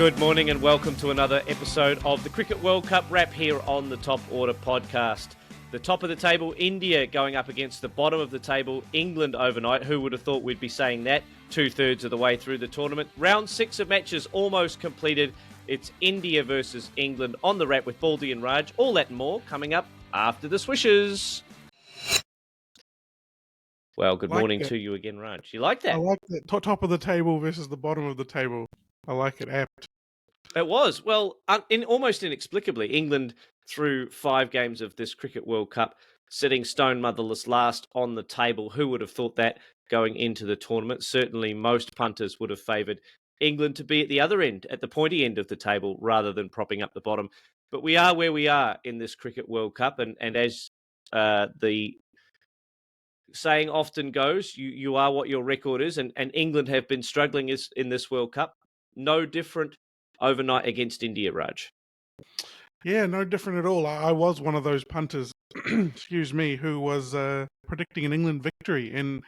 Good morning and welcome to another episode of the Cricket World Cup wrap here on the Top Order podcast. The top of the table, India, going up against the bottom of the table, England overnight. Who would have thought we'd be saying that? 2/3 of the way through the tournament. Round 6 of matches almost completed. It's India versus England on the wrap with Baldy and Raj. All that and more coming up after the swishes. Well, good morning to you again, Raj. You like that? I like that. Top of the table versus the bottom of the table. I like it. Apt. It was. Well, almost inexplicably, England, through 5 games of this Cricket World Cup, sitting stone motherless last on the table. Who would have thought that going into the tournament? Certainly most punters would have favoured England to be at the other end, at the pointy end of the table, rather than propping up the bottom. But we are where we are in this Cricket World Cup, and as the saying often goes, you are what your record is, and England have been struggling in this World Cup. No different overnight against India, Raj. Yeah, no different at all. I was one of those punters, excuse me, who was predicting an England victory in,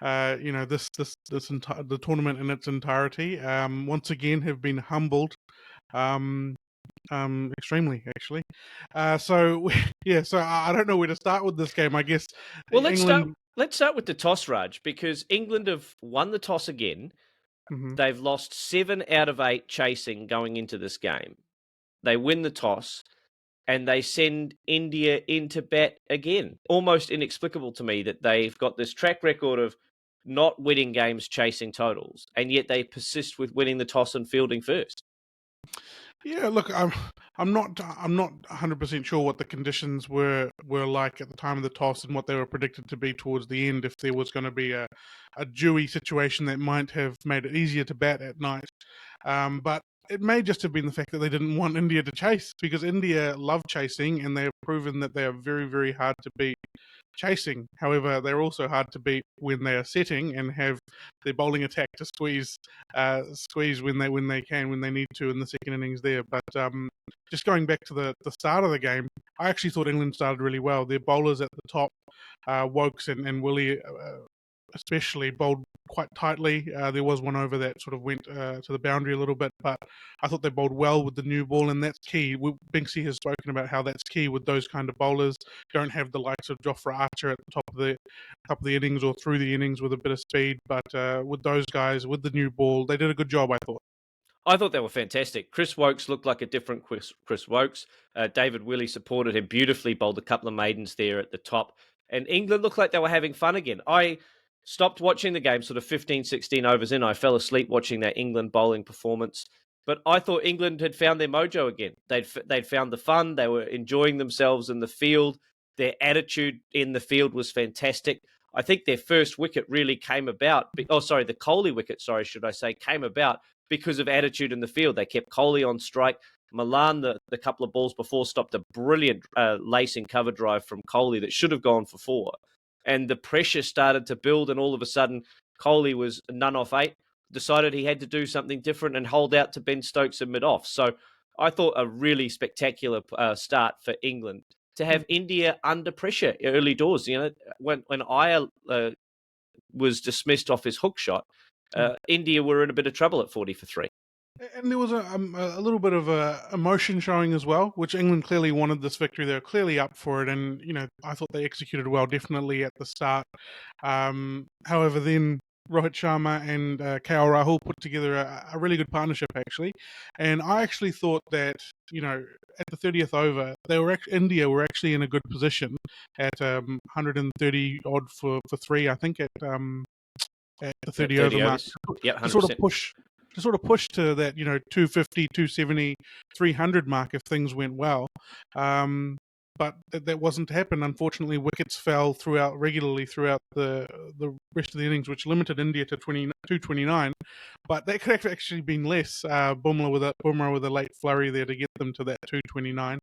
the tournament in its entirety. Once again, have been humbled, extremely actually. So I don't know where to start with this game. I guess. Well, let's start with the toss, Raj, because England have won the toss again. Mm-hmm. They've lost 7 out of 8 chasing going into this game. They win the toss and they send India into bat again. Almost inexplicable to me that they've got this track record of not winning games chasing totals, and yet they persist with winning the toss and fielding first. Yeah, look, I'm not 100% sure what the conditions were like at the time of the toss and what they were predicted to be towards the end. If there was going to be a dewy situation that might have made it easier to bat at night, but it may just have been the fact that they didn't want India to chase, because India love chasing and they have proven that they are very, very hard to beat chasing. However, they're also hard to beat when they are setting and have their bowling attack to squeeze when they need to in the second innings there. But just going back to the start of the game, I actually thought England started really well. Their bowlers at the top, Woakes and Willey, especially bowled quite tightly. There was one over that sort of went to the boundary a little bit, but I thought they bowled well with the new ball, and that's key. Binksy has spoken about how that's key with those kind of bowlers. Don't have the likes of Jofra Archer at the top of the innings or through the innings with a bit of speed, but with those guys, with the new ball, they did a good job, I thought. I thought they were fantastic. Chris Woakes looked like a different Chris Woakes. David Willey supported him beautifully, bowled a couple of maidens there at the top. And England looked like they were having fun again. I stopped watching the game sort of 15, 16 overs in. I fell asleep watching that England bowling performance. But I thought England had found their mojo again. They'd found the fun. They were enjoying themselves in the field. Their attitude in the field was fantastic. I think their first wicket really came about. The Kohli wicket, should I say, came about because of attitude in the field. They kept Kohli on strike. Milan, the couple of balls before, stopped a brilliant lacing cover drive from Kohli that should have gone for 4. And the pressure started to build, and all of a sudden, Kohli was none off 8, decided he had to do something different and hold out to Ben Stokes and mid-off. So I thought a really spectacular start for England. To have India under pressure early doors, when Iyer was dismissed off his hook shot, India were in a bit of trouble at 40 for 3. And there was a little bit of emotion showing as well, which England clearly wanted this victory. They were clearly up for it, and I thought they executed well, definitely at the start. However, then Rohit Sharma and KL Rahul put together a really good partnership, actually. And I actually thought that at the 30th over, India were actually in a good position at 130 odd for 3, I think, at the 30 over mark. Yeah, 100%. To sort of push to that, 250, 270, 300 mark if things went well. But that wasn't to happen. Unfortunately, wickets fell regularly throughout the rest of the innings, which limited India to 229. But that could have actually been less. Bumrah with a late flurry there to get them to that 229.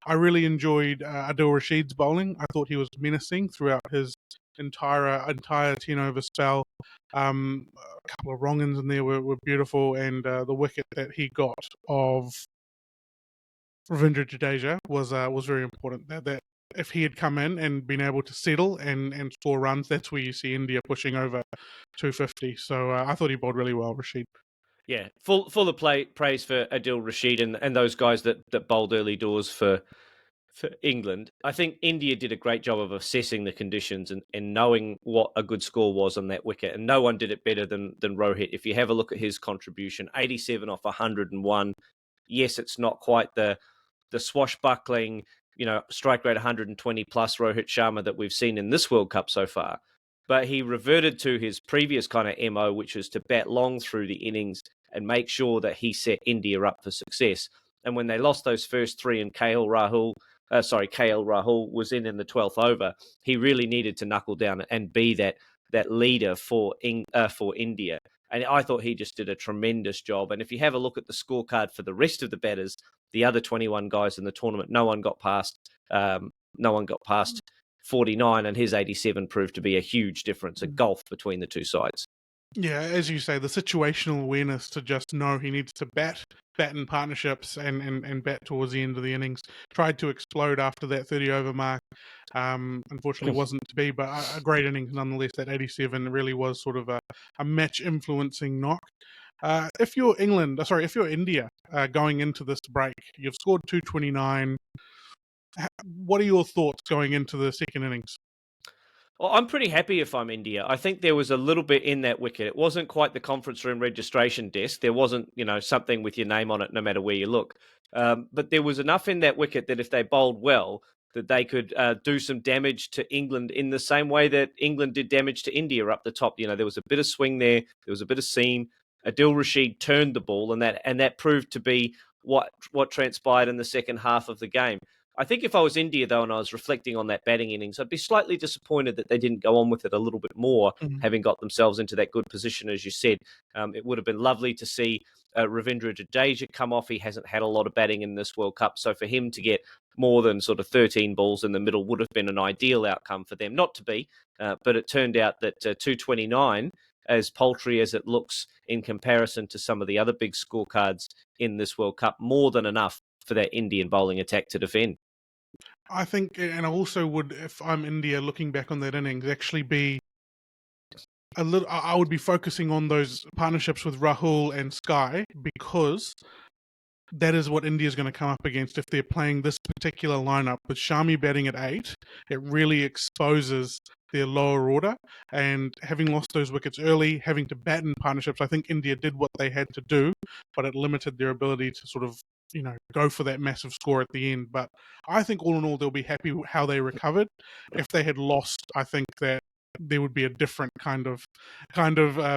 I really enjoyed Adil Rashid's bowling. I thought he was menacing throughout his entire 10 over spell. A couple of wrong-ins in there were beautiful, and the wicket that he got of Ravindra Jadeja was very important. That if he had come in and been able to settle and score runs, that's where you see India pushing over 250. So I thought he bowled really well, Rashid. Yeah, full of praise for Adil Rashid and those guys that bowled early doors for England. I think India did a great job of assessing the conditions and knowing what a good score was on that wicket, and no one did it better than Rohit. If you have a look at his contribution, 87 off 101. Yes, it's not quite the swashbuckling, strike rate 120 plus Rohit Sharma that we've seen in this World Cup so far. But he reverted to his previous kind of MO, which was to bat long through the innings and make sure that he set India up for success. And when they lost those first three and KL Rahul was in the 12th over, he really needed to knuckle down and be that leader for India. And I thought he just did a tremendous job. And if you have a look at the scorecard for the rest of the batters, the other 21 guys in the tournament, no one got past 49, and his 87 proved to be a huge difference, a gulf between the two sides. Yeah, as you say, the situational awareness to just know he needs to bat in partnerships and bat towards the end of the innings. Tried to explode after that 30 over mark. Unfortunately, wasn't to be, but a great innings nonetheless. That 87 really was sort of a match influencing knock. If you're India, going into this break, you've scored 229. What are your thoughts going into the second innings? Well, I'm pretty happy if I'm India. I think there was a little bit in that wicket. It wasn't quite the conference room registration desk. There wasn't, something with your name on it no matter where you look. But there was enough in that wicket that if they bowled well, that they could do some damage to England in the same way that England did damage to India up the top. There was a bit of swing there. There was a bit of seam. Adil Rashid turned the ball, and that proved to be what transpired in the second half of the game. I think if I was India, though, and I was reflecting on that batting innings, I'd be slightly disappointed that they didn't go on with it a little bit more, having got themselves into that good position, as you said. It would have been lovely to see Ravindra Jadeja come off. He hasn't had a lot of batting in this World Cup, so for him to get more than sort of 13 balls in the middle would have been an ideal outcome for them. Not to be, but it turned out that 229, as paltry as it looks in comparison to some of the other big scorecards in this World Cup, more than enough for that Indian bowling attack to defend. I think, and I also would, if I'm India, looking back on that innings, actually be a little. I would be focusing on those partnerships with Rahul and Sky, because that is what India is going to come up against if they're playing this particular lineup with Shami batting at 8. It really exposes their lower order, and having lost those wickets early, having to bat in partnerships, I think India did what they had to do, but it limited their ability to sort of go for that massive score at the end. But I think all in all, they'll be happy with how they recovered. If they had lost, I think that there would be a different kind of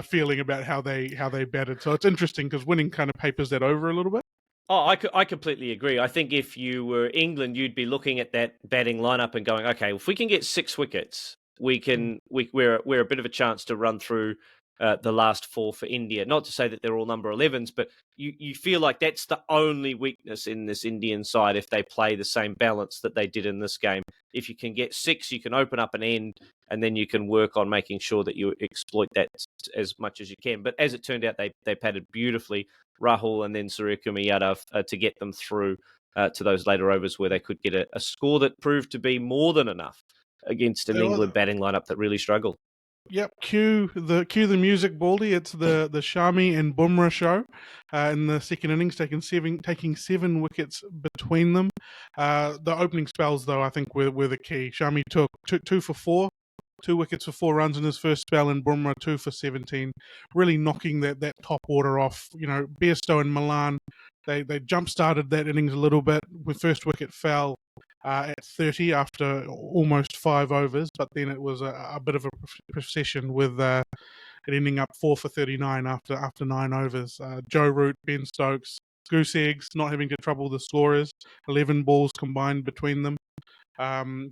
feeling about how they batted. So it's interesting because winning kind of papers that over a little bit. Oh, I completely agree. I think if you were England, you'd be looking at that batting lineup and going, okay, if we can get 6 wickets, we're a bit of a chance to run through the last 4 for India. Not to say that they're all number 11s, but you feel like that's the only weakness in this Indian side if they play the same balance that they did in this game. If you can get 6, you can open up an end, and then you can work on making sure that you exploit that as much as you can. But as it turned out, they padded beautifully, Rahul and then Suryakumar Yadav, to get them through to those later overs where they could get a score that proved to be more than enough against an England batting lineup that really struggled. Yep, cue the music, Baldy. It's the Shami and Bumrah show in the second innings, taking 7 wickets between them. The opening spells, though, I think were the key. Shami took two for 4, 2 wickets for 4 runs in his first spell, and Bumrah 2 for 17, really knocking that top order off. Bairstow and Milan, they jump started that innings a little bit. When first wicket fell at 30 after almost 5 overs, but then it was a bit of a procession with it ending up 4 for 39 after 9 overs. Joe Root, Ben Stokes, goose eggs, not having to trouble the scorers. 11 balls combined between them.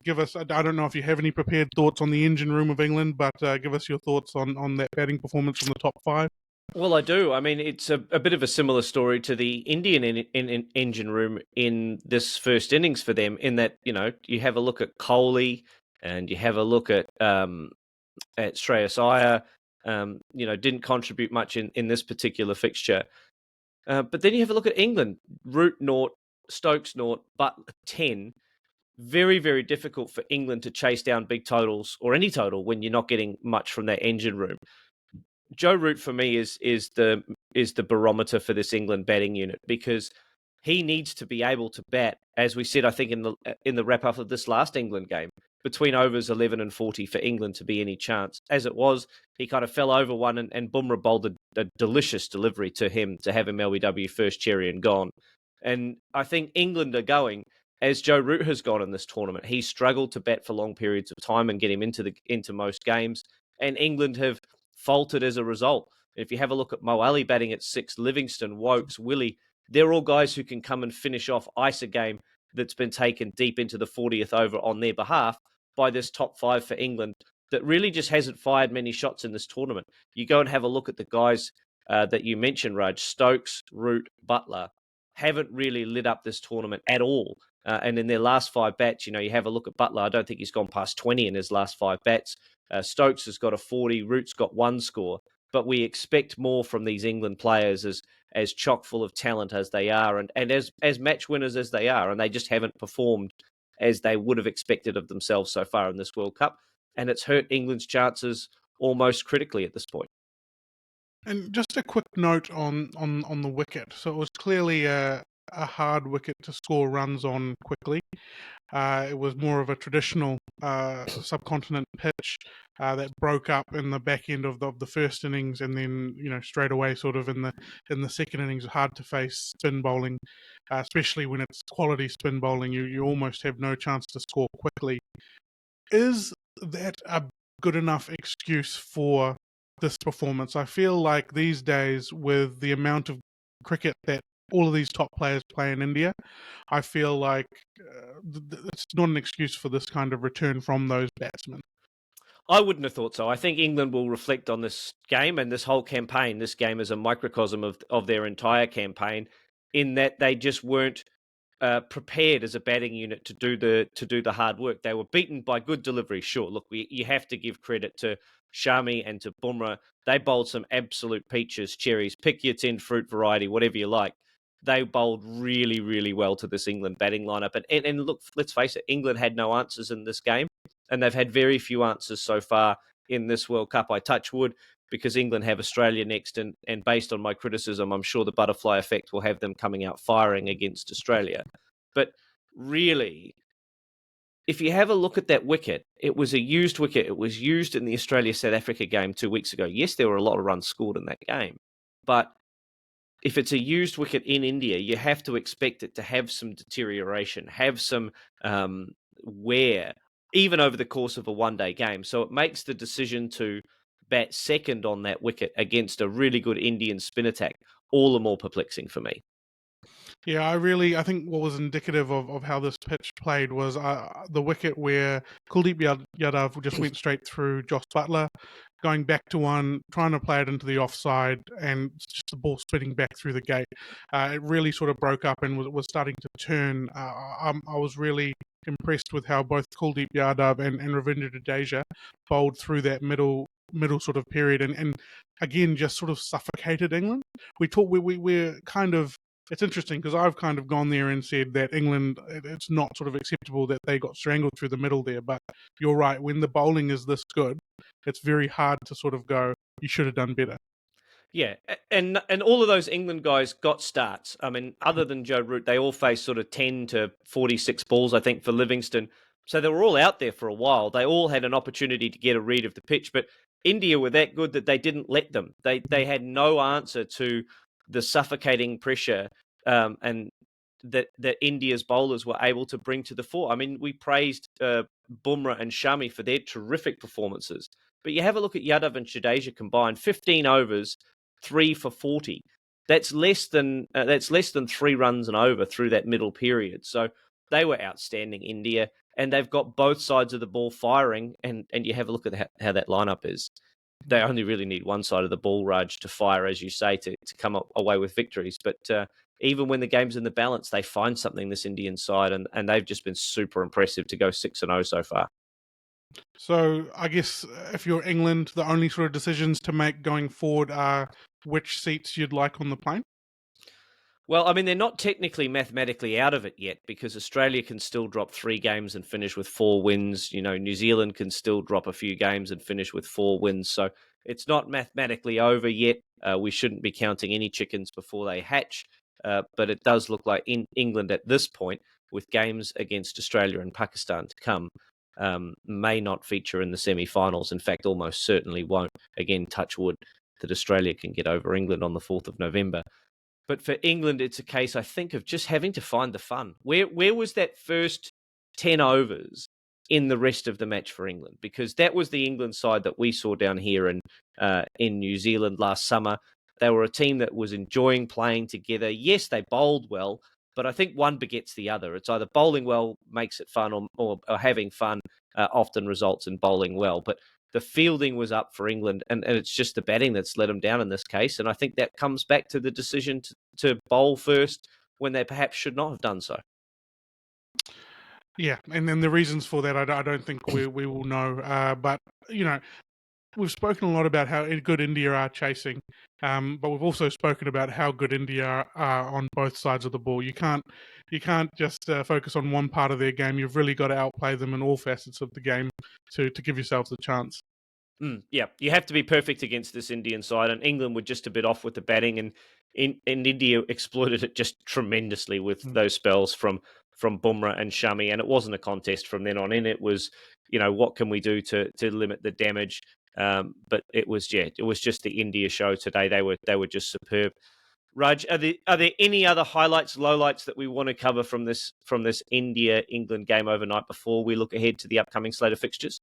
Give us, I don't know if you have any prepared thoughts on the engine room of England, but give us your thoughts on that batting performance from the top 5. Well, I do. I mean, it's a bit of a similar story to the Indian engine room in this first innings for them, in that, you have a look at Kohli and you have a look at Shreyas Iyer, didn't contribute much in this particular fixture. But then you have a look at England, Root 0, Stokes 0, Butler 10. Very, very difficult for England to chase down big totals or any total when you're not getting much from that engine room. Joe Root for me is the barometer for this England batting unit, because he needs to be able to bat, as we said, I think in the wrap up of this last England game, between overs 11 and 40 for England to be any chance. As it was, he kind of fell over one, and Bumrah bowled a delicious delivery to him to have him LBW first cherry and gone. And I think England are going as Joe Root has gone in this tournament. He's struggled to bat for long periods of time and get him into most games, and England have faltered as a result. If you have a look at Mo Ali batting at 6, Livingston, Woakes, Willey, they're all guys who can come and finish off ice a game that's been taken deep into the 40th over on their behalf by this top 5 for England that really just hasn't fired many shots in this tournament. You go and have a look at the guys that you mentioned, Raj, Stokes, Root, Butler, haven't really lit up this tournament at all. And in their last 5 bats, you have a look at Butler. I don't think he's gone past 20 in his last 5 bats. Stokes has got a 40, Root's got 1 score. But we expect more from these England players as chock full of talent as they are, and as match winners as they are, and they just haven't performed as they would have expected of themselves so far in this World Cup. And it's hurt England's chances almost critically at this point. And just a quick note on the wicket. So it was clearly a hard wicket to score runs on quickly. It was more of a traditional subcontinent pitch that broke up in the back end of the first innings, and then straight away, sort of in the second innings, hard to face spin bowling, especially when it's quality spin bowling. You almost have no chance to score quickly. Is that a good enough excuse for this performance? I feel like these days, with the amount of cricket that all of these top players play in India, I feel like it's not an excuse for this kind of return from those batsmen. I wouldn't have thought so. I think England will reflect on this game and this whole campaign. This game is a microcosm of their entire campaign, in that they just weren't prepared as a batting unit to do the hard work. They were beaten by good delivery. Sure, look, you have to give credit to Shami and to Bumrah. They bowled some absolute peaches, cherries, pick your 10 fruit variety, whatever you like. They bowled really, really well to this England batting lineup. And look, let's face it, England had no answers in this game, and they've had very few answers so far in this World Cup. I touch wood, because England have Australia next, and based on my criticism, I'm sure the butterfly effect will have them coming out firing against Australia. But really, if you have a look at that wicket, it was a used wicket. It was used in the Australia-South Africa game 2 weeks ago. Yes, there were a lot of runs scored in that game, but if it's a used wicket in India, you have to expect it to have some deterioration, have some wear, even over the course of a one-day game. So it makes the decision to bat second on that wicket against a really good Indian spin attack all the more perplexing for me. Yeah, I think what was indicative of how this pitch played was the wicket where Kuldeep Yadav just went straight through Josh Butler, going back to one, trying to play it into the offside, and just the ball spinning back through the gate. It really sort of broke up and was starting to turn. I was really impressed with how both Kuldeep Yadav and Ravindra Jadeja bowled through that middle sort of period, and again just sort of suffocated England. We're kind of, it's interesting because I've kind of gone there and said that England, it's not sort of acceptable that they got strangled through the middle there. But you're right, when the bowling is this good, it's very hard to sort of go, you should have done better. Yeah, and all of those England guys got starts. I mean, other than Joe Root, they all faced sort of 10 to 46 balls, I think, for Livingston. So they were all out there for a while. They all had an opportunity to get a read of the pitch, but India were that good that they didn't let them. They had no answer to the suffocating pressure and that India's bowlers were able to bring to the fore. I mean, we praised Bumrah and Shami for their terrific performances, but you have a look at Yadav and Jadeja combined, 15 overs, 3 for 40. That's less than 3 runs and over through that middle period. So they were outstanding, India, and they've got both sides of the ball firing. And you have a look at how that lineup is. They only really need one side of the ball, Raj, to fire, as you say, to come away with victories. But even when the game's in the balance, they find something, this Indian side, and they've just been super impressive to go 6-0 so far. So I guess if you're England, the only sort of decisions to make going forward are which seats you'd like on the plane. Well, I mean, they're not technically mathematically out of it yet, because Australia can still drop 3 games and finish with 4 wins. New Zealand can still drop a few games and finish with 4 wins. So It's not mathematically over yet. We shouldn't be counting any chickens before they hatch. But it does look like in England at this point, with games against Australia and Pakistan to come, may not feature in the semi-finals. In fact, almost certainly won't. Again, touch wood that Australia can get over England on the 4th of November. But for England, it's a case, I think, of just having to find the fun. Where was that first 10 overs in the rest of the match for England? Because that was the England side that we saw down here in New Zealand last summer. They were a team that was enjoying playing together. Yes, they bowled well, but I think one begets the other. It's either bowling well makes it fun, or having fun often results in bowling well. But the fielding was up for England, and it's just the batting that's let them down in this case. And I think that comes back to the decision to bowl first when they perhaps should not have done so. Yeah, and then the reasons for that, I don't think we will know. But we've spoken a lot about how good India are chasing, but we've also spoken about how good India are on both sides of the ball. You can't just focus on one part of their game. You've really got to outplay them in all facets of the game to give yourselves a chance. Yeah, you have to be perfect against this Indian side, and England were just a bit off with the batting, and India exploited it just tremendously with those spells from Bumrah and Shami, and it wasn't a contest from then on in. It was, what can we do to limit the damage? But it was just the India show today. They were just superb. Raj, are there any other highlights, lowlights that we want to cover from this India England game overnight before we look ahead to the upcoming slate of fixtures?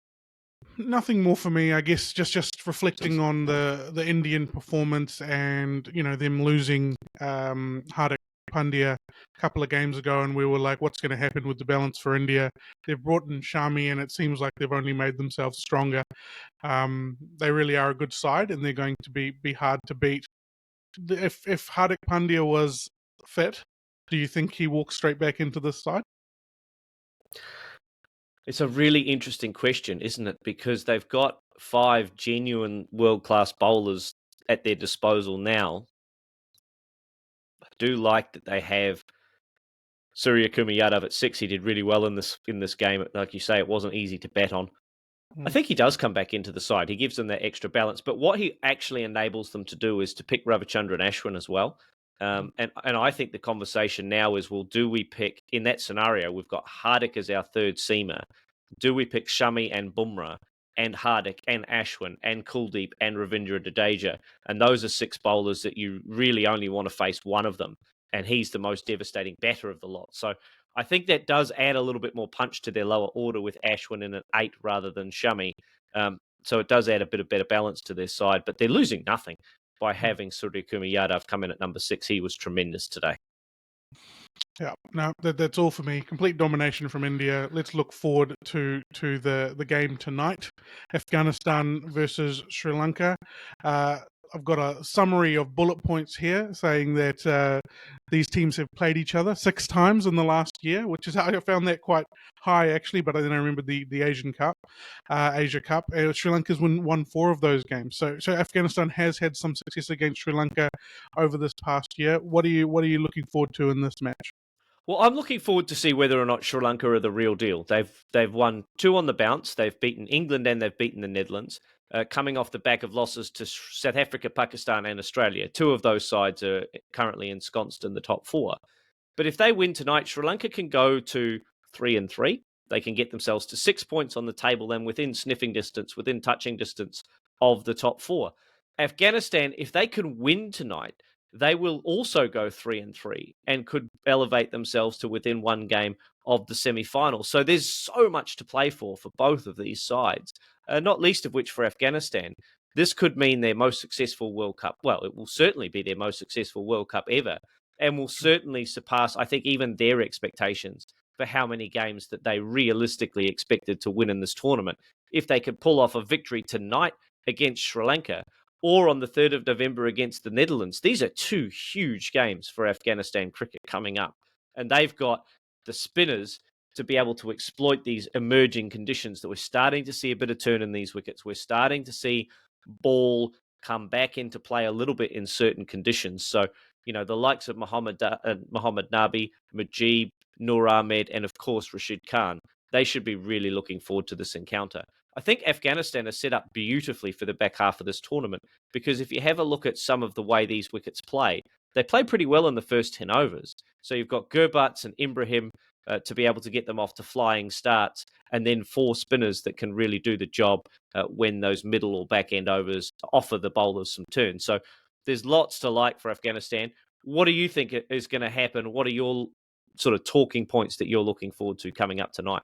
Nothing more for me, I guess. Just reflecting on the Indian performance, and them losing Hardik Pandya a couple of games ago, and we were like, what's going to happen with the balance for India? They've brought in Shami, and it seems like they've only made themselves stronger. They really are a good side, and they're going to be hard to beat. If Hardik Pandya was fit, do you think he walks straight back into this side? It's a really interesting question, isn't it? Because they've got 5 genuine world-class bowlers at their disposal now. I do like that they have Surya Yadav at 6. He did really well in this game. Like you say, it wasn't easy to bet on. I think he does come back into the side. He gives them that extra balance. But what he actually enables them to do is to pick Ravichandran Ashwin as well. And I think the conversation now is, well, do we pick, in that scenario, we've got Hardik as our third seamer. Do we pick Shami and Bumrah and Hardik and Ashwin and Kuldeep and Ravindra Jadeja? And those are 6 bowlers that you really only want to face one of them. And he's the most devastating batter of the lot. So I think that does add a little bit more punch to their lower order with Ashwin in at 8 rather than Shami. So it does add a bit of better balance to their side. But they're losing nothing by having Surya Yadav come in at number 6. He was tremendous today. Yeah, no, that's all for me. Complete domination from India. Let's look forward to the game tonight. Afghanistan versus Sri Lanka. I've got a summary of bullet points here saying that these teams have played each other 6 times in the last year, which is how I found that quite high, actually. But then I remember the Asia Cup. Sri Lanka's won 4 of those games. So Afghanistan has had some success against Sri Lanka over this past year. What are you looking forward to in this match? Well, I'm looking forward to see whether or not Sri Lanka are the real deal. They've won 2 on the bounce. They've beaten England and they've beaten the Netherlands, coming off the back of losses to South Africa, Pakistan, and Australia. 2 of those sides are currently ensconced in the top 4. But if they win tonight, Sri Lanka can go to 3-3. They can get themselves to 6 points on the table and within sniffing distance, within touching distance of the top 4. Afghanistan, if they can win tonight, they will also go 3-3 and could elevate themselves to within 1 game of the semi-final. So there's so much to play for both of these sides, not least of which for Afghanistan. This could mean their most successful World Cup. Well, it will certainly be their most successful World Cup ever, and will certainly surpass, I think, even their expectations for how many games that they realistically expected to win in this tournament. If they could pull off a victory tonight against Sri Lanka, or on the 3rd of November against the Netherlands. These are 2 huge games for Afghanistan cricket coming up. And they've got the spinners to be able to exploit these emerging conditions that we're starting to see a bit of turn in these wickets. We're starting to see ball come back into play a little bit in certain conditions. So, the likes of Mohammed Nabi, Mujib, Noor Ahmed, and of course Rashid Khan, they should be really looking forward to this encounter. I think Afghanistan are set up beautifully for the back half of this tournament, because if you have a look at some of the way these wickets play, they play pretty well in the first 10 overs. So you've got Gurbatz and Ibrahim to be able to get them off to flying starts, and then 4 spinners that can really do the job when those middle or back end overs offer the bowlers some turns. So there's lots to like for Afghanistan. What do you think is going to happen? What are your sort of talking points that you're looking forward to coming up tonight?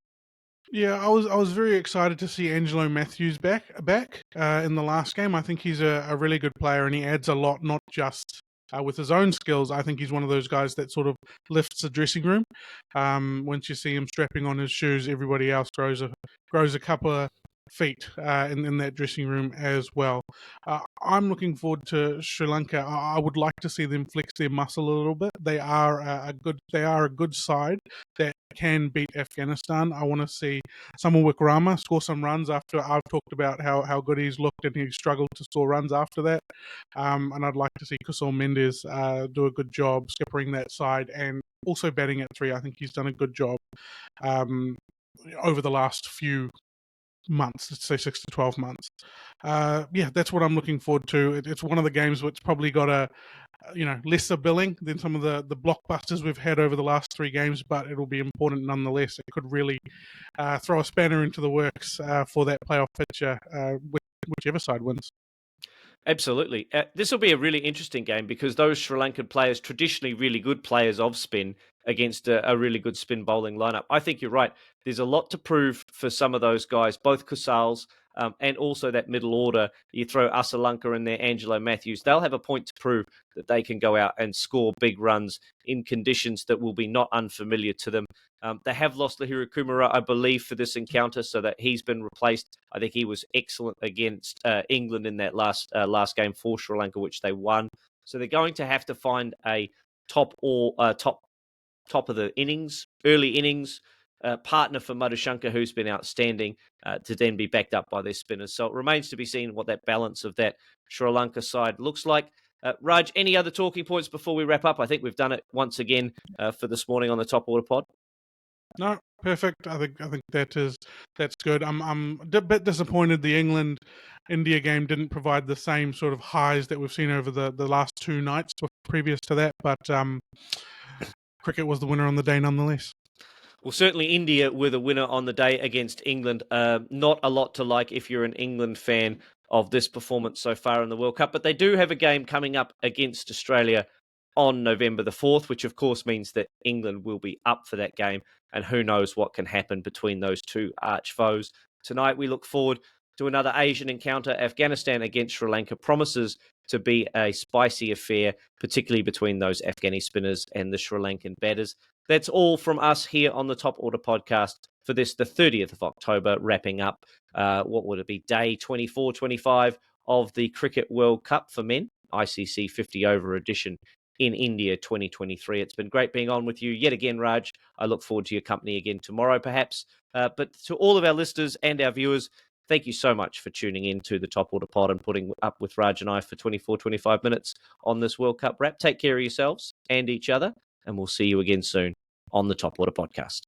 Yeah, I was very excited to see Angelo Matthews back in the last game. I think he's a really good player, and he adds a lot, not just with his own skills. I think he's one of those guys that sort of lifts the dressing room. Once you see him strapping on his shoes, everybody else grows a couple of feet in that dressing room as well. I'm looking forward to Sri Lanka. I would like to see them flex their muscle a little bit. They are a good side that can beat Afghanistan. I want to see Samuel Wickrama score some runs after I've talked about how good he's looked, and he struggled to score runs after that. And I'd like to see Kusal Mendes do a good job skippering that side and also batting at 3. I think he's done a good job over the last few months, let's say 6 to 12 months. Yeah, that's what I'm looking forward to. It's one of the games which probably got a lesser billing than some of the blockbusters we've had over the last 3 games, but it'll be important nonetheless. It could really throw a spanner into the works for that playoff picture, whichever side wins. Absolutely. This will be a really interesting game because those Sri Lankan players, traditionally really good players of spin, against a really good spin bowling lineup. I think you're right. There's a lot to prove for some of those guys, both Kusals and also that middle order. You throw Asalanka in there, Angelo Matthews, they'll have a point to prove that they can go out and score big runs in conditions that will be not unfamiliar to them. They have lost Lahiri Kumara, I believe, for this encounter, so that he's been replaced. I think he was excellent against England in that last game for Sri Lanka, which they won. So they're going to have to find a top of the innings, early innings partner for Madhushanka, who's been outstanding, to then be backed up by their spinners. So it remains to be seen what that balance of that Sri Lanka side looks like. Raj, any other talking points before we wrap up? I think we've done it once again for this morning on the Top Order Pod. No, perfect. I think that's good. I'm a bit disappointed the England India game didn't provide the same sort of highs that we've seen over the last 2 nights previous to that, but cricket was the winner on the day nonetheless. Well, certainly India were the winner on the day against England. Not a lot to like if you're an England fan of this performance so far in the World Cup, but they do have a game coming up against Australia on November the 4th, which of course means that England will be up for that game, and who knows what can happen between those 2 arch foes. Tonight we look forward to another Asian encounter. Afghanistan against Sri Lanka promises to be a spicy affair, particularly between those Afghani spinners and the Sri Lankan batters. That's all from us here on the Top Order podcast for this, the 30th of October, wrapping up, what would it be, day 24, 25 of the Cricket World Cup for men, ICC 50 over edition in India 2023. It's been great being on with you yet again, Raj. I look forward to your company again tomorrow, perhaps. But to all of our listeners and our viewers, thank you so much for tuning in to the Top Order Pod and putting up with Raj and I for 24, 25 minutes on this World Cup wrap. Take care of yourselves and each other, and we'll see you again soon on the Top Order Podcast.